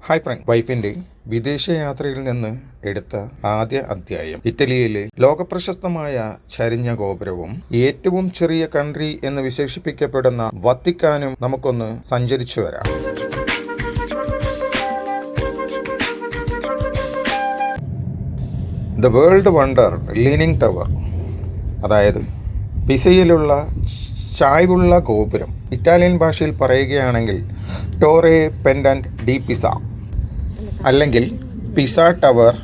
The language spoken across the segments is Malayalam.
Hi front. വൈഫിന്റെ വിദേശയാത്രയിൽ നിന്ന് എടുത്ത ആദ്യ അധ്യായം. ഇറ്റലിയിലെ ലോകപ്രശസ്തമായ ചരിഞ്ഞ ഗോപുരവും ഏറ്റവും ചെറിയ കൺട്രി എന്ന് വിശേഷിപ്പിക്കപ്പെടുന്ന വത്തിക്കാനും നമുക്കൊന്ന് സഞ്ചരിച്ചു വരാം. The world wonder leaning tower, അതായത് പിസയിലുള്ള ചായ്വുള്ള ഗോപുരം. ഇറ്റാലിയൻ ഭാഷയിൽ പറയുകയാണെങ്കിൽ ടോറെ പെൻഡന്റ് ഡി പിസ, അല്ലെങ്കിൽ പിസ ടവർ.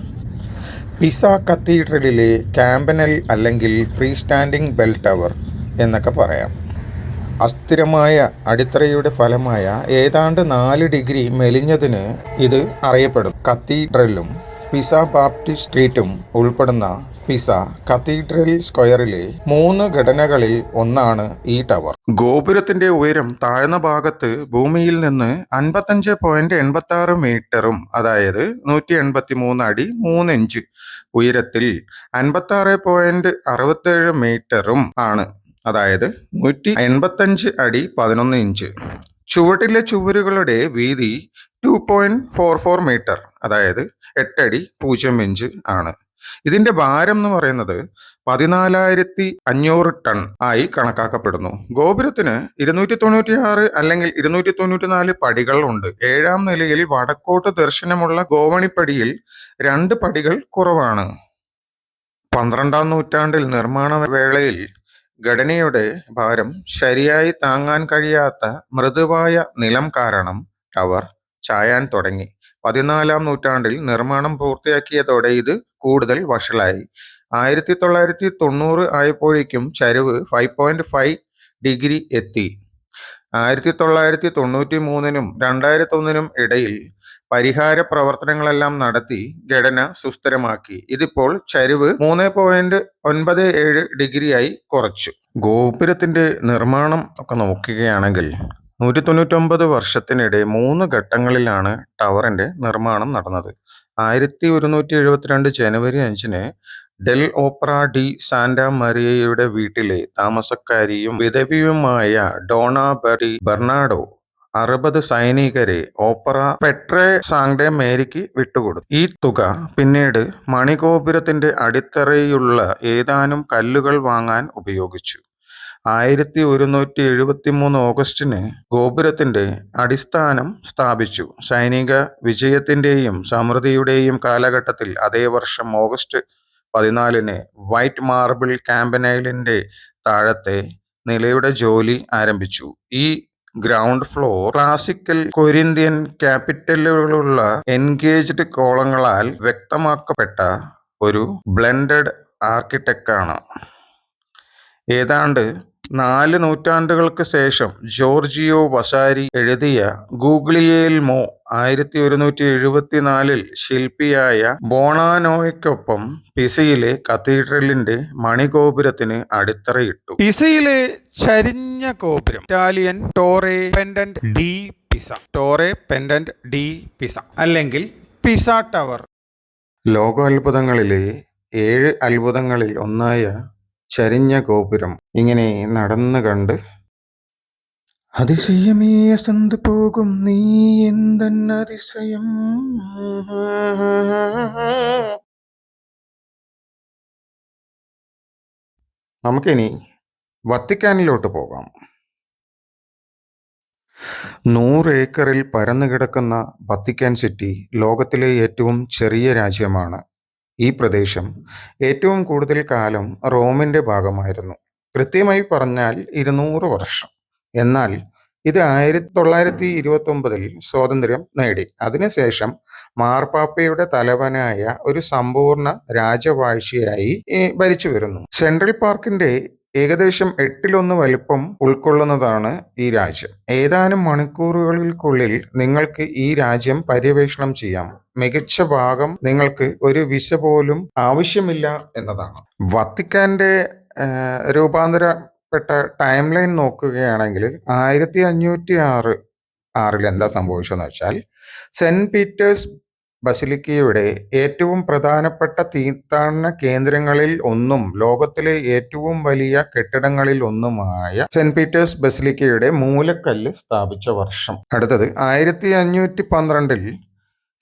പിസ കത്തീഡ്രലിലെ ക്യാമ്പനൽ അല്ലെങ്കിൽ ഫ്രീ സ്റ്റാൻഡിംഗ് ബെൽ ടവർ എന്നൊക്കെ പറയാം. അസ്ഥിരമായ അടിത്തറയുടെ ഫലമായ ഏതാണ്ട് 4 ഡിഗ്രി മെലിഞ്ഞതിന് ഇത് അറിയപ്പെടും. കത്തീഡ്രലും പിസ ബാപ്റ്റിസ്റ്റ് സ്ട്രീറ്റും ഉൾപ്പെടുന്ന പിസ കത്തീഡ്രൽ സ്ക്വയറിലെ 3 ഘടനകളിൽ ഒന്നാണ് ഈ ടവർ. ഗോപുരത്തിന്റെ ഉയരം താഴ്ന്ന ഭാഗത്ത് ഭൂമിയിൽ നിന്ന് 55.86 മീറ്ററും, അതായത് 183 അടി 3 ഇഞ്ച് ഉയരത്തിൽ 56.67 മീറ്ററും ആണ്, അതായത് 185 അടി 11 ഇഞ്ച്. ചുവട്ടിലെ ചുവരുകളുടെ വീതി 2.44 മീറ്റർ, അതായത് 8 അടി 0 ഇഞ്ച് ആണ്. ഇതിന്റെ ഭാരം എന്ന് പറയുന്നത് 14,500 ടൺ ആയി കണക്കാക്കപ്പെടുന്നു. ഗോപുരത്തിന് 296 അല്ലെങ്കിൽ 294 പടികൾ ഉണ്ട്. 7ാം നിലയിൽ വടക്കോട്ട് ദർശനമുള്ള ഗോവണിപ്പടിയിൽ 2 പടികൾ കുറവാണ്. 12ാം നൂറ്റാണ്ടിൽ നിർമ്മാണ വേളയിൽ ഘടനയുടെ ഭാരം ശരിയായി താങ്ങാൻ കഴിയാത്ത മൃദുവായ നിലം കാരണം ടവർ ചായാൻ തുടങ്ങി. 14ാം നൂറ്റാണ്ടിൽ നിർമ്മാണം പൂർത്തിയാക്കിയതോടെ ഇത് കൂടുതൽ വഷളായി. 1990 ആയപ്പോഴേക്കും ചരിവ് 5.5 ഡിഗ്രി എത്തി. 1993-നും 2001-നും ഇടയിൽ പരിഹാര പ്രവർത്തനങ്ങളെല്ലാം നടത്തി ഘടന സുസ്ഥിരമാക്കി. ഇതിപ്പോൾ ചരിവ് 3.97 ഡിഗ്രിയായി കുറച്ചു. ഗോപുരത്തിന്റെ നിർമ്മാണം ഒക്കെ നോക്കുകയാണെങ്കിൽ 199 വർഷത്തിനിടെ 3 ഘട്ടങ്ങളിലാണ് ടവറിന്റെ നിർമ്മാണം നടന്നത്. 1172 ജനുവരി 5-ന് ഡെൽ ഓപ്പറ ഡി സാന്റാ മരിയയുടെ വീട്ടിലെ താമസക്കാരിയും വിധവയുമായ ഡോണ ബെർണാഡോ 60 സൈനികരെ ഓപ്പറ പെട്രെ സാങ്ടെ മേരിക്ക് വിട്ടുകൊടുത്തു. ഈ തുക പിന്നീട് മണിഗോപുരത്തിന്റെ അടിത്തറയുള്ള ഏതാനും കല്ലുകൾ വാങ്ങാൻ ഉപയോഗിച്ചു. 1173 ഓഗസ്റ്റിന് ഗോപുരത്തിന്റെ അടിസ്ഥാനം സ്ഥാപിച്ചു. സൈനിക വിജയത്തിന്റെയും സമൃദ്ധിയുടെയും കാലഘട്ടത്തിൽ അതേ വർഷം ഓഗസ്റ്റ് 14-ന് വൈറ്റ് മാർബിൾ ക്യാമ്പനൈലിന്റെ താഴത്തെ നിലയുടെ ജോലി ആരംഭിച്ചു. ഈ ഗ്രൗണ്ട് ഫ്ലോർ ക്ലാസിക്കൽ കൊരിന്ത്യൻ ക്യാപിറ്റലുകളുള്ള എൻഗേജ്ഡ് കോളങ്ങളാൽ വ്യക്തമാക്കപ്പെട്ട ഒരു ബ്ലെൻഡഡ് ആർക്കിടെക്റ്റാണ്. ഏതാണ്ട് 4 നൂറ്റാണ്ടുകൾക്ക് ശേഷം ജോർജിയോ വസാരി എഴുതിയ ഗൂഗ്ലിയേൽമോ 1174-ൽ ശില്പിയായ ബോണാനോയ്ക്കൊപ്പം പിസയിലെ കത്തീഡ്രലിന്റെ മണിഗോപുരത്തിന് അടിത്തറയിട്ടു. പിസയിലെ ചരിഞ്ഞ ഗോപുരം Italian Torre pendant D pizza, Torre pendant D pizza അല്ലെങ്കിൽ പിസ ടവർ. ലോകാത്ഭുതങ്ങളിലെ 7 അത്ഭുതങ്ങളിൽ ഒന്നായ ചരിഞ്ഞ ഗോപുരം ഇങ്ങനെ നടന്നു കണ്ട് അതിശയമേ അസന്ത് പോകും നീ എന്തെന്നതിശയം. നമുക്കിനി വത്തിക്കാനിലോട്ട് പോകാം. 100 ഏക്കറിൽ പരന്നു കിടക്കുന്ന വത്തിക്കാൻ സിറ്റി ലോകത്തിലെ ഏറ്റവും ചെറിയ രാജ്യമാണ്. ഈ പ്രദേശം ഏറ്റവും കൂടുതൽ കാലം റോമിന്റെ ഭാഗമായിരുന്നു. കൃത്യമായി പറഞ്ഞാൽ 200 വർഷം. എന്നാൽ ഇത് 1929-ൽ സ്വാതന്ത്ര്യം നേടി. അതിനുശേഷം മാർപ്പാപ്പയുടെ തലവനായ ഒരു സമ്പൂർണ്ണ രാജവാഴ്ചയായി ഭരിച്ചു വരുന്നു. സെൻട്രൽ പാർക്കിന്റെ ഏകദേശം 8-1 വലിപ്പം ഉൾക്കൊള്ളുന്നതാണ് ഈ രാജ്യം. ഏതാനും മണിക്കൂറുകൾക്കുള്ളിൽ നിങ്ങൾക്ക് ഈ രാജ്യം പര്യവേഷണം ചെയ്യാം. മികച്ച ഭാഗം നിങ്ങൾക്ക് ഒരു വിസ പോലും ആവശ്യമില്ല എന്നതാണ്. വത്തിക്കാന്റെ രൂപാന്തരപ്പെട്ട ടൈം ലൈൻ നോക്കുകയാണെങ്കിൽ 1506-ൽ എന്താ സംഭവിച്ചതെന്ന് വെച്ചാൽ, സെന്റ് പീറ്റേഴ്സ് ബസിലിക്കയുടെ ഏറ്റവും പ്രധാനപ്പെട്ട തീർത്ഥാടന കേന്ദ്രങ്ങളിൽ ഒന്നും ലോകത്തിലെ ഏറ്റവും വലിയ കെട്ടിടങ്ങളിൽ ഒന്നുമായ സെന്റ് പീറ്റേഴ്സ് ബസിലിക്കയുടെ മൂലക്കല്ല് സ്ഥാപിച്ച വർഷം. അടുത്തത് 1512-ൽ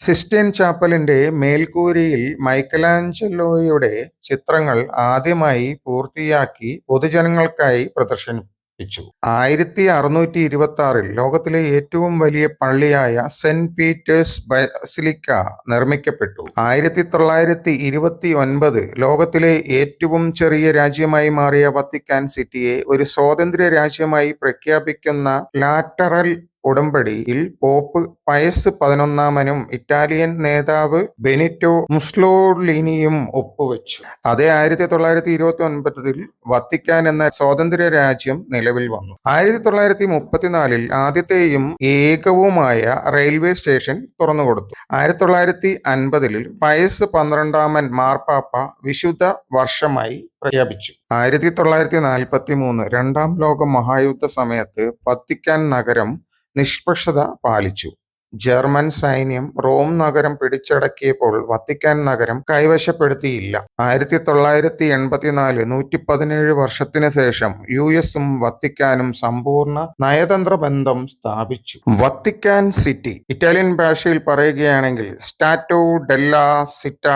സിസ്റ്റൈൻ ചാപ്പലിന്റെ മേൽക്കൂരയിൽ മൈക്കലാഞ്ചലോയുടെ ചിത്രങ്ങൾ ആദ്യമായി പൂർത്തിയാക്കി പൊതുജനങ്ങൾക്കായി പ്രദർശിപ്പിച്ചു. 1626 ലോകത്തിലെ ഏറ്റവും വലിയ പള്ളിയായ സെന്റ് പീറ്റേഴ്സ് ബസിലിക്ക നിർമ്മിക്കപ്പെട്ടു. 1929 ലോകത്തിലെ ഏറ്റവും ചെറിയ രാജ്യമായി മാറിയ വത്തിക്കാൻ സിറ്റിയെ ഒരു സ്വതന്ത്ര രാജ്യമായി പ്രഖ്യാപിക്കുന്ന ലാറ്ററൽ ഉടമ്പടിയിൽ പോപ്പ് പയസ് 11 ഇറ്റാലിയൻ നേതാവ് ബെനിറ്റോ മുസ്സോളിനിയും ഒപ്പുവെച്ചു. അതേ 1929 വത്തിക്കാൻ എന്ന സ്വതന്ത്ര രാജ്യം നിലവിൽ വന്നു. 1934 ആദ്യത്തെയും ഏകവുമായ റെയിൽവേ സ്റ്റേഷൻ തുറന്നുകൊടുത്തു. 1950 പയസ് 12 മാർപ്പാപ്പ വിശുദ്ധ വർഷമായി പ്രഖ്യാപിച്ചു. 1943 രണ്ടാം ലോക മഹായുദ്ധ സമയത്ത് വത്തിക്കാൻ നഗരം നിഷ്പക്ഷത പാലിച്ചു. ജർമ്മൻ സൈന്യം റോം നഗരം പിടിച്ചടക്കിയപ്പോൾ വത്തിക്കാൻ നഗരം കൈവശപ്പെടുത്തിയില്ല. 1984 117 വർഷത്തിന് ശേഷം US-ഉം വത്തിക്കാനും സമ്പൂർണ്ണ നയതന്ത്ര ബന്ധം സ്ഥാപിച്ചു. വത്തിക്കാൻ സിറ്റി ഇറ്റാലിയൻ ഭാഷയിൽ പറയുകയാണെങ്കിൽ സ്റ്റാറ്റോ ഡെല്ലാ സിറ്റ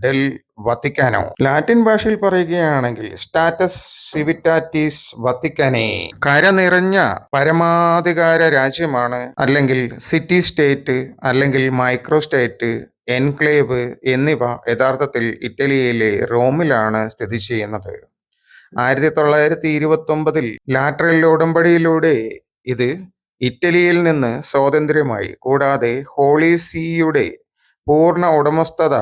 ഡെൽ വത്തിക്കാനോ, ലാറ്റിൻ ഭാഷയിൽ പറയുകയാണെങ്കിൽ സ്റ്റാറ്റസ് സിവിറ്റാറ്റിസ് വത്തിക്കാനെ. കരനിറഞ്ഞ പരമാധികാര രാജ്യമാണ്, അല്ലെങ്കിൽ സിറ്റി സ്റ്റേറ്റ്, അല്ലെങ്കിൽ മൈക്രോ സ്റ്റേറ്റ്, എൻക്ലേവ് എന്നിവ യഥാർത്ഥത്തിൽ ഇറ്റലിയിലെ റോമിലാണ് സ്ഥിതി ചെയ്യുന്നത്. 1929 ലാറ്ററൽ ഉടമ്പടിയിലൂടെ ഇത് ഇറ്റലിയിൽ നിന്ന് സ്വാതന്ത്ര്യമായി. കൂടാതെ ഹോളി സീയുടെ പൂർണ്ണ ഉടമസ്ഥത,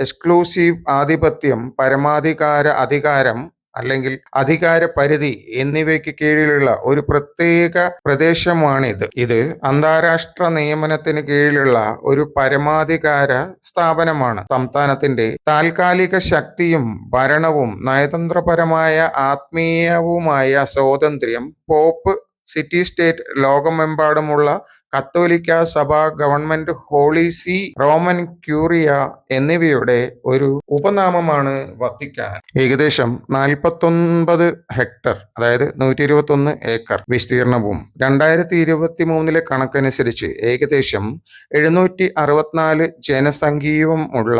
എക്സ്ക്ലൂസീവ് ആധിപത്യം, പരമാധികാര അധികാരം അല്ലെങ്കിൽ അധികാര പരിധി എന്നിവയ്ക്ക് കീഴിലുള്ള ഒരു പ്രത്യേക പ്രദേശമാണിത്. ഇത് അന്താരാഷ്ട്ര നിയമനത്തിന് കീഴിലുള്ള ഒരു പരമാധികാര സ്ഥാപനമാണ്. സംസ്ഥാനത്തിന്റെ താൽക്കാലിക ശക്തിയും ഭരണവും നയതന്ത്രപരമായ ആത്മീയവുമായ സ്വാതന്ത്ര്യം, പോപ്പ്, സിറ്റി സ്റ്റേറ്റ്, ലോകമെമ്പാടുമുള്ള കത്തോലിക്ക സഭ, ഗവൺമെന്റ്, ഹോളി സീ, റോമൻ ക്യൂറിയ എന്നിവയുടെ ഒരു ഉപനാമമാണ് വത്തിക്കാൻ. ഏകദേശം 49 ഹെക്ടർ, അതായത് 121 ഏക്കർ വിസ്തീർണവും 2023 കണക്കനുസരിച്ച് ഏകദേശം 764 ജനസംഖ്യയും ഉള്ള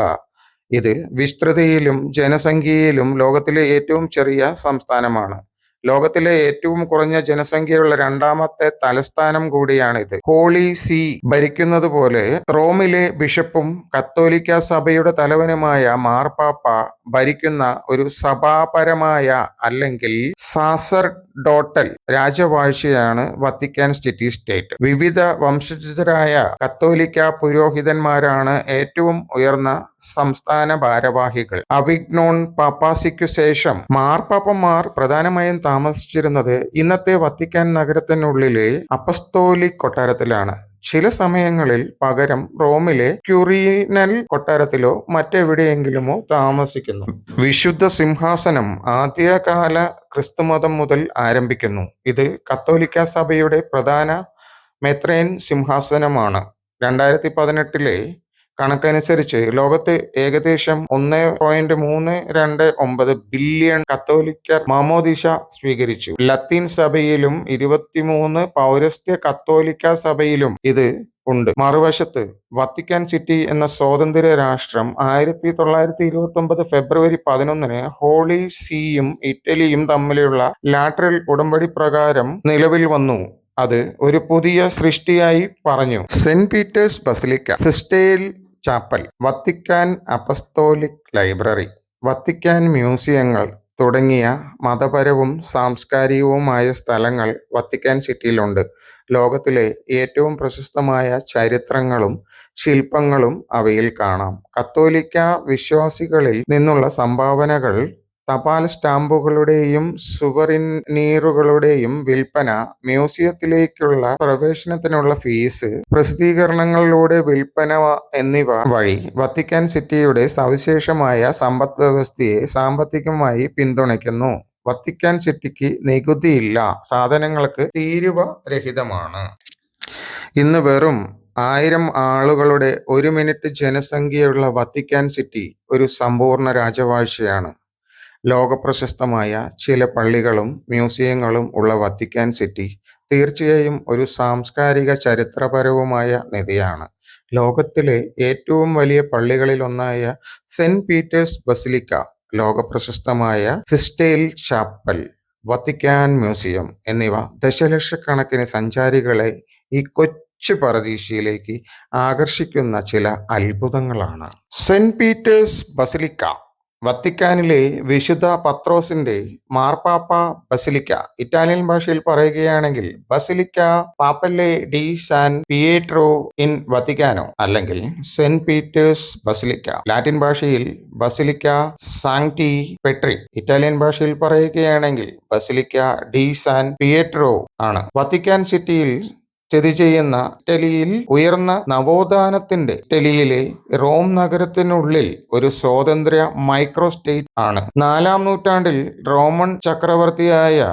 ഇത് വിസ്തൃതിയിലും ജനസംഖ്യയിലും ലോകത്തിലെ ഏറ്റവും ചെറിയ സംസ്ഥാനമാണ്. ലോകത്തിലെ ഏറ്റവും കുറഞ്ഞ ജനസംഖ്യയുള്ള രണ്ടാമത്തെ തലസ്ഥാനം കൂടിയാണിത്. ഹോളി സീ ഭരിക്കുന്നത് പോലെ റോമിലെ ബിഷപ്പും കത്തോലിക്ക സഭയുടെ തലവനുമായ മാർപ്പാപ്പ ഭരിക്കുന്ന ഒരു സഭാപരമായ അല്ലെങ്കിൽ സാസർഡോട്ടൽ രാജവാഴ്ചയാണ് വത്തിക്കാൻ സിറ്റി സ്റ്റേറ്റ്. വിവിധ വംശജരായ കത്തോലിക്ക പുരോഹിതന്മാരാണ് ഏറ്റവും ഉയർന്ന സംസ്ഥാന ഭാരവാഹികൾ. അവിഗ്നോൺ പാപ്പാസിക്കു ശേഷം മാർപ്പാപ്പമാർ പ്രധാനമായും താമസിച്ചിരുന്നത് ഇന്നത്തെ വത്തിക്കാൻ നഗരത്തിനുള്ളിലെ അപ്പസ്തോലിക് കൊട്ടാരത്തിലാണ്. ചില സമയങ്ങളിൽ പകരം റോമിലെ ക്യൂറിനൽ കൊട്ടാരത്തിലോ മറ്റെവിടെയെങ്കിലുമോ താമസിക്കുന്നു. വിശുദ്ധ സിംഹാസനം ആദ്യകാല ക്രിസ്തുമതം മുതൽ ആരംഭിക്കുന്നു. ഇത് കത്തോലിക്ക സഭയുടെ പ്രധാന മെത്രേൻ സിംഹാസനമാണ്. 2018 കണക്കനുസരിച്ച് ലോകത്ത് ഏകദേശം 1.329 ബില്യൺ കത്തോലിക്കർ മാമോദീസ സ്വീകരിച്ചു. ലത്തീൻ സഭയിലും 23 പൗരസ്ത്യ കത്തോലിക്ക സഭയിലും ഇത് ഉണ്ട്. മറുവശത്ത് വത്തിക്കാൻ സിറ്റി എന്ന സ്വതന്ത്ര രാഷ്ട്രം 1929 ഫെബ്രുവരി 11 ഹോളി സീയും ഇറ്റലിയും തമ്മിലുള്ള ലാറ്ററൽ ഉടമ്പടി പ്രകാരം നിലവിൽ വന്നു. അത് ഒരു പുതിയ സൃഷ്ടിയായി പറഞ്ഞു. Saint Peter's Basilica, Sistine Chapel, Vatican Apostolic Library, Vatican മ്യൂസിയങ്ങൾ തുടങ്ങിയ മതപരവും സാംസ്കാരികവുമായ സ്ഥലങ്ങൾ വത്തിക്കാൻ സിറ്റിയിലുണ്ട്. ലോകത്തിലെ ഏറ്റവും പ്രശസ്തമായ ചരിത്രങ്ങളും ശില്പങ്ങളും അവയിൽ കാണാം. കത്തോലിക്ക വിശ്വാസികളിൽ നിന്നുള്ള സംഭാവനകൾ, തപാൽ സ്റ്റാമ്പുകളുടെയും സുവറിനീറുകളുടെയും വിൽപ്പന, മ്യൂസിയത്തിലേക്കുള്ള പ്രവേശനത്തിനുള്ള ഫീസ്, പ്രസിദ്ധീകരണങ്ങളുടെ വിൽപ്പന എന്നിവ വഴി വത്തിക്കാൻ സിറ്റിയുടെ സവിശേഷമായ സമ്പദ് വ്യവസ്ഥയെ സാമ്പത്തികമായി പിന്തുണയ്ക്കുന്നു. വത്തിക്കാൻ സിറ്റിക്ക് നികുതിയില്ല, സാധനങ്ങൾക്ക് തീരുവ രഹിതമാണ്. ഇന്ന് വെറും 1000 ആളുകളുടെ 1 മിനിറ്റ് ജനസംഖ്യയുള്ള വത്തിക്കാൻ സിറ്റി ഒരു സമ്പൂർണ്ണ രാജവാഴ്ചയാണ്. ലോകപ്രശസ്തമായ ചില പള്ളികളും മ്യൂസിയങ്ങളും ഉള്ള വത്തിക്കാൻ സിറ്റി തീർച്ചയായും ഒരു സാംസ്കാരിക ചരിത്രപരവുമായ നിധിയാണ്. ലോകത്തിലെ ഏറ്റവും വലിയ പള്ളികളിലൊന്നായ സെന്റ് പീറ്റേഴ്സ് ബസിലിക്ക, ലോകപ്രശസ്തമായ സിസ്റ്റൈൻ ചാപ്പൽ, വത്തിക്കാൻ മ്യൂസിയം എന്നിവ ദശലക്ഷക്കണക്കിന് സഞ്ചാരികളെ ഈ കൊച്ചു പറുദീസയിലേക്ക് ആകർഷിക്കുന്ന ചില അത്ഭുതങ്ങളാണ്. സെന്റ് പീറ്റേഴ്സ് ബസിലിക്ക വത്തിക്കാനിലെ വിശുദ്ധ പത്രോസിന്റെ മാർപ്പാപ്പ ബസിലിക്ക. ഇറ്റാലിയൻ ഭാഷയിൽ പറയുകയാണെങ്കിൽ ബസിലിക്ക പാപ്പല്ലെ ഡി സാൻ പിയേട്രോ ഇൻ വത്തിക്കാനോ അല്ലെങ്കിൽ സെന്റ് പീറ്റേഴ്സ് ബസിലിക്ക. ലാറ്റിൻ ഭാഷയിൽ ബസിലിക്ക സാങ്ക്ടി പെട്രി. ഇറ്റാലിയൻ ഭാഷയിൽ പറയുകയാണെങ്കിൽ ബസിലിക്ക ഡി സാൻ പിയേട്രോ ആണ്. വത്തിക്കാൻ സിറ്റിയിൽ സ്ഥിതി ചെയ്യുന്ന ഇറ്റലിയിൽ ഉയർന്ന നവോത്ഥാനത്തിന്റെ ഇറ്റലിയിലെ റോം നഗരത്തിനുള്ളിൽ ഒരു സ്വതന്ത്ര മൈക്രോ സ്റ്റേറ്റ് ആണ്. 4-ാം നൂറ്റാണ്ടിൽ റോമൻ ചക്രവർത്തിയായ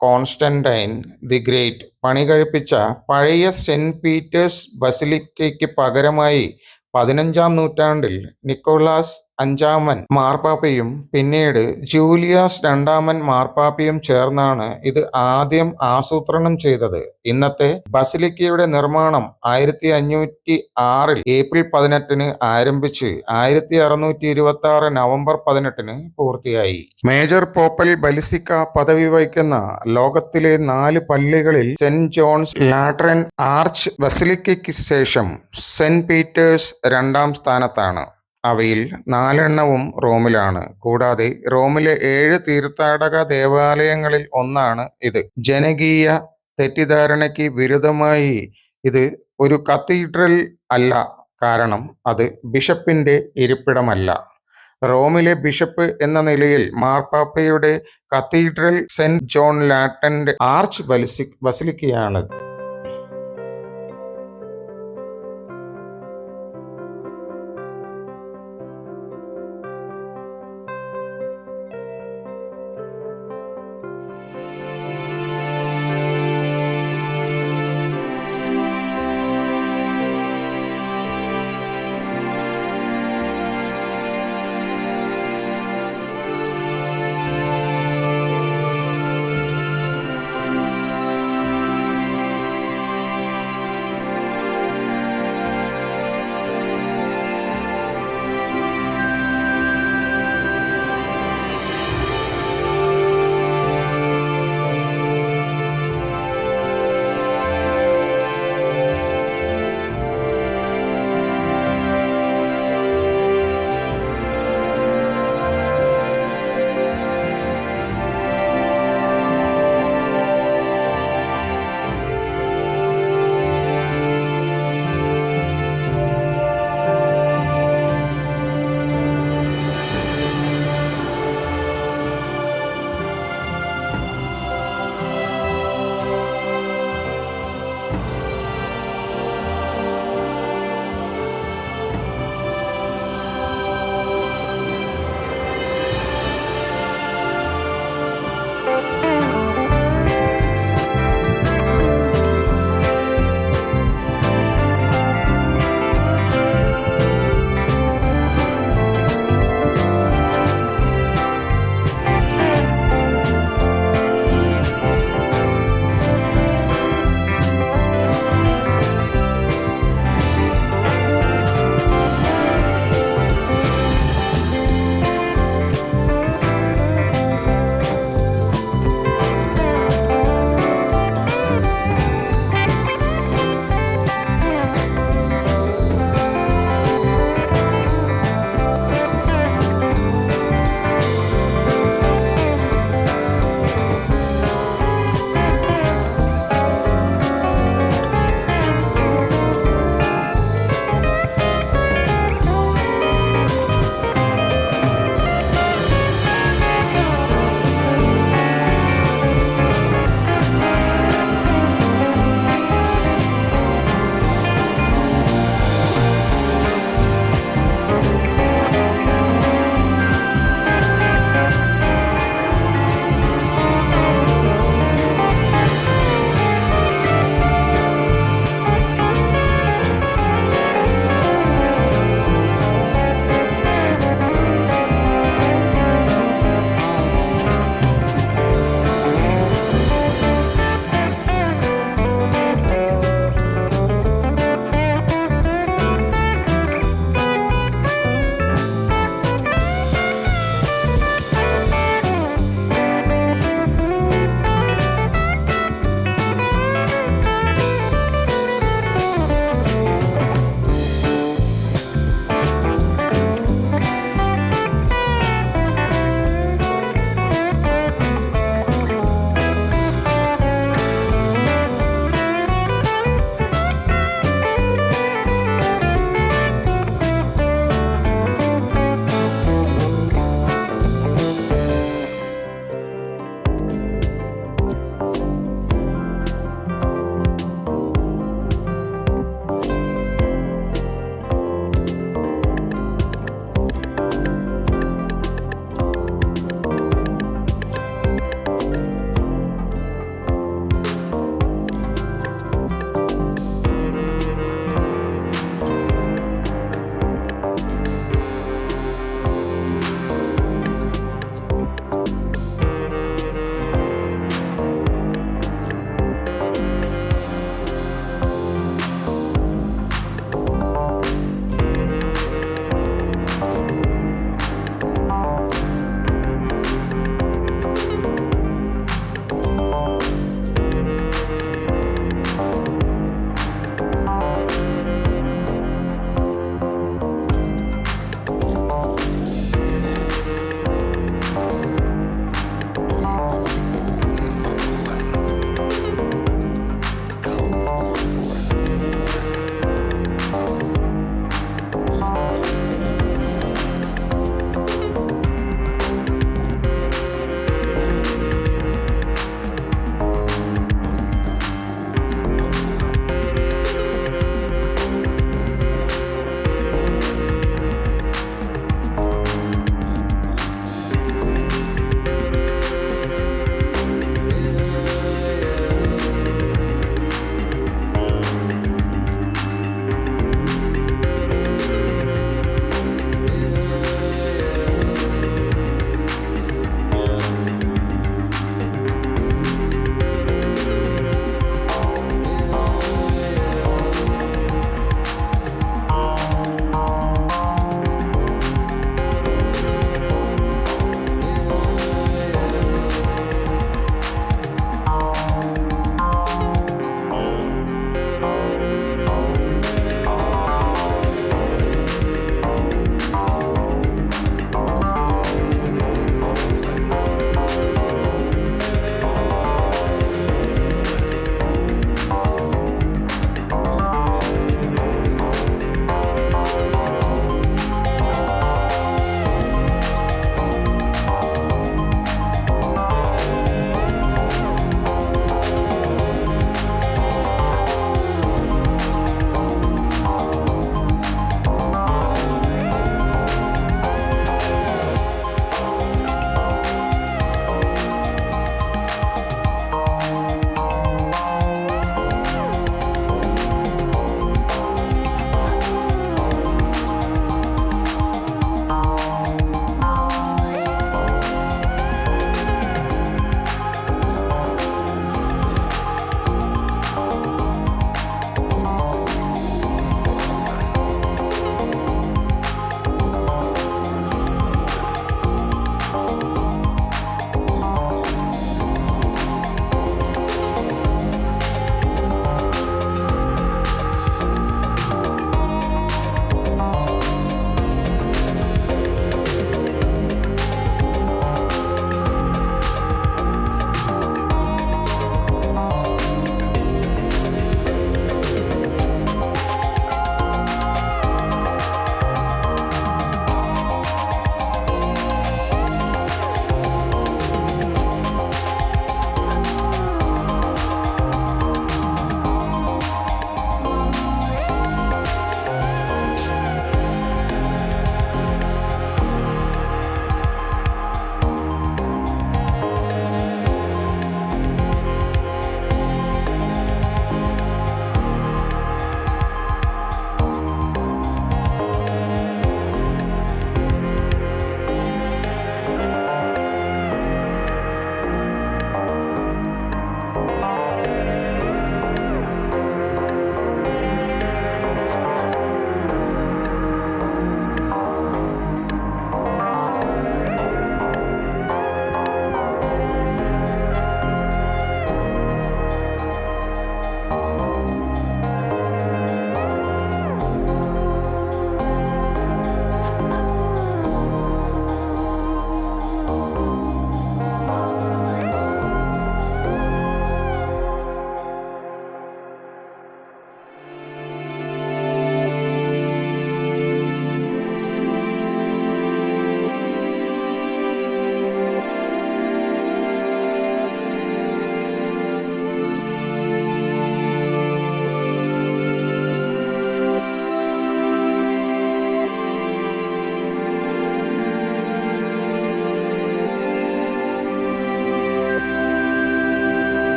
കോൺസ്റ്റന്റൈൻ ദി ഗ്രേറ്റ് പണികഴിപ്പിച്ച പഴയ സെന്റ് പീറ്റേഴ്സ് ബസിലിക്കയ്ക്ക് പകരമായി 15-ാം നൂറ്റാണ്ടിൽ നിക്കോളാസ് 5-ാമൻ മാർപ്പാപ്പയും പിന്നീട് ജൂലിയാസ് 2-ാമൻ മാർപ്പാപ്പയും ചേർന്നാണ് ഇത് ആദ്യം ആസൂത്രണം ചെയ്തത്. ഇന്നത്തെ ബസിലിക്കയുടെ നിർമ്മാണം 1506 ഏപ്രിൽ 18 ആരംഭിച്ച് 1626 നവംബർ 18 പൂർത്തിയായി. മേജർ പോപ്പൽ ബസിലിക്ക പദവി വഹിക്കുന്ന ലോകത്തിലെ 4 പള്ളികളിൽ സെന്റ് ജോൺസ് ലാറ്ററൻ ആർച്ച് ബസിലിക്കയ്ക്ക് ശേഷം സെന്റ് പീറ്റേഴ്സ് 2-ാം സ്ഥാനത്താണ്. അവയിൽ 4 റോമിലാണ്. കൂടാതെ റോമിലെ 7 തീർത്ഥാടക ദേവാലയങ്ങളിൽ ഒന്നാണ് ഇത്. ജനകീയ തെറ്റിദ്ധാരണയ്ക്ക് വിരുദ്ധമായി ഇത് ഒരു കത്തീഡ്രൽ അല്ല, കാരണം അത് ബിഷപ്പിന്റെ ഇരിപ്പിടമല്ല. റോമിലെ ബിഷപ്പ് എന്ന നിലയിൽ മാർപ്പാപ്പയുടെ കത്തീഡ്രൽ സെന്റ് ജോൺ ലാറ്ററന്റെ ആർച്ച് ബസിലിക്കയാണ്.